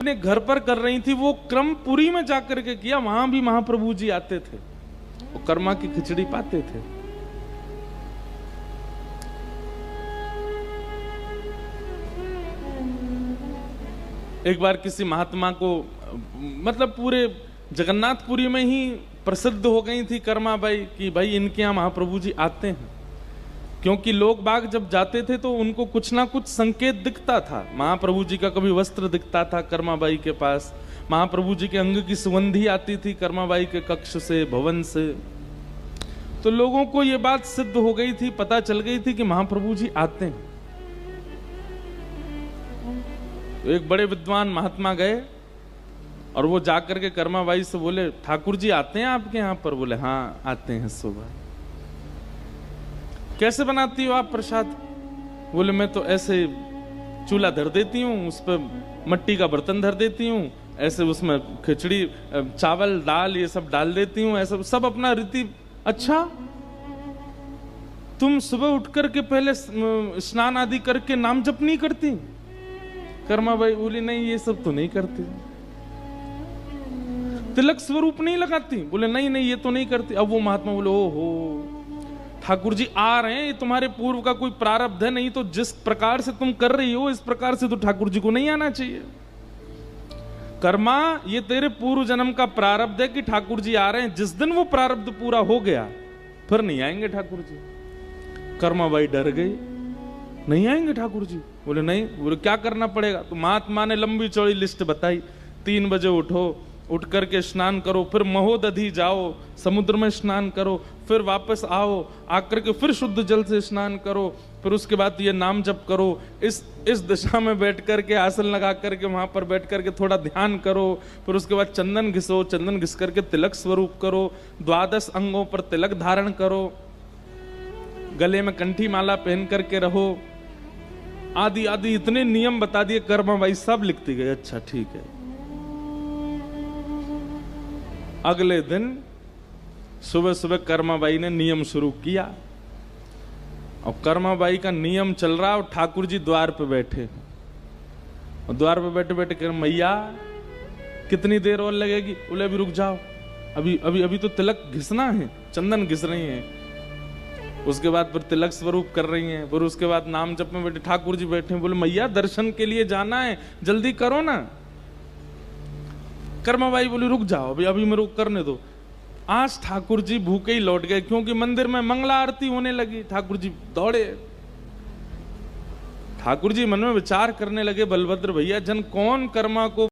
अपने घर पर कर रही थी वो क्रम पुरी में जाकर के किया। वहां भी महाप्रभु जी आते थे, वो कर्मा की खिचड़ी पाते थे। एक बार किसी महात्मा को, मतलब पूरे जगन्नाथपुरी में ही प्रसिद्ध हो गई थी कर्माबाई कि भाई इनके यहाँ महाप्रभु जी आते हैं। क्योंकि लोग बाग जब जाते थे तो उनको कुछ ना कुछ संकेत दिखता था। महाप्रभु जी का कभी वस्त्र दिखता था कर्माबाई के पास, महाप्रभु जी के अंग की सुगंधी आती थी कर्माबाई के कक्ष से, भवन से। तो लोगों को ये बात सिद्ध हो गई थी, पता चल गई थी कि महाप्रभु जी आते हैं। तो एक बड़े विद्वान महात्मा गए और वो जाकर के कर्माबाई से बोले, ठाकुर जी आते हैं आपके यहाँ पर? बोले हाँ आते हैं सुबह। कैसे बनाती हो आप प्रसाद? बोले मैं तो ऐसे चूल्हा धर देती हूँ, उस पर मट्टी का बर्तन धर देती हूँ, ऐसे उसमें खिचड़ी चावल दाल ये सब डाल देती हूँ, ऐसा सब अपना रीति। अच्छा, तुम सुबह उठ करके पहले स्नान आदि करके नाम जप नहीं करती? कर्माबाई बोली नहीं ये सब तो नहीं करती। तिलक स्वरूप नहीं लगाती? बोले नहीं नहीं ये तो नहीं करती। अब वो महात्मा बोले ओहो ठाकुर जी आ रहे हैं, ये तुम्हारे पूर्व का कोई प्रारब्ध है, नहीं तो जिस प्रकार से तुम कर रही हो इस प्रकार से तो ठाकुर जी को नहीं आना चाहिए। कर्मा ये तेरे पूर्व जन्म का प्रारब्ध है कि ठाकुर जी आ रहे हैं, जिस दिन वो प्रारब्ध पूरा हो गया फिर नहीं आएंगे ठाकुर जी। कर्माबाई डर गई, नहीं आएंगे ठाकुर जी? बोले नहीं। बोले क्या करना पड़ेगा? तो महात्मा ने लंबी चौड़ी लिस्ट बताई। 3 बजे उठो, उठ करके स्नान करो, फिर महोदधि जाओ, समुद्र में स्नान करो, फिर वापस आओ, आकर के फिर शुद्ध जल से स्नान करो, फिर उसके बाद ये नाम जप करो, इस दिशा में बैठ करके आसन लगा करके वहां पर बैठ करके थोड़ा ध्यान करो, फिर उसके बाद चंदन घिसो, चंदन घिस करके तिलक स्वरूप करो, 12 अंगों पर तिलक धारण करो, गले में कंठी माला पहन करके रहो, आदि आदि इतने नियम बता दिए। कर्माबाई सब लिखती गई, अच्छा ठीक है। अगले दिन सुबह सुबह कर्माबाई ने नियम शुरू किया और कर्माबाई का नियम चल रहा और ठाकुर जी द्वार पे बैठे, और द्वार पे बैठे बैठे कह मैया कितनी देर और लगेगी? बोले अभी रुक जाओ, अभी अभी अभी तो तिलक घिसना है, चंदन घिस रही हैं, उसके बाद फिर तिलक स्वरूप कर रही हैं, फिर उसके बाद नाम जप में बैठे, ठाकुर जी बैठे। बोले मैया दर्शन के लिए जाना है, जल्दी करो ना। कर्माबाई बोली रुक जाओ, अभी अभी मेरे को करने दो। आज ठाकुर जी भूखे ही लौट गए, क्योंकि मंदिर में मंगला आरती होने लगी। ठाकुर जी दौड़े, ठाकुर जी मन में विचार करने लगे, बलभद्र भैया जन कौन कर्मा को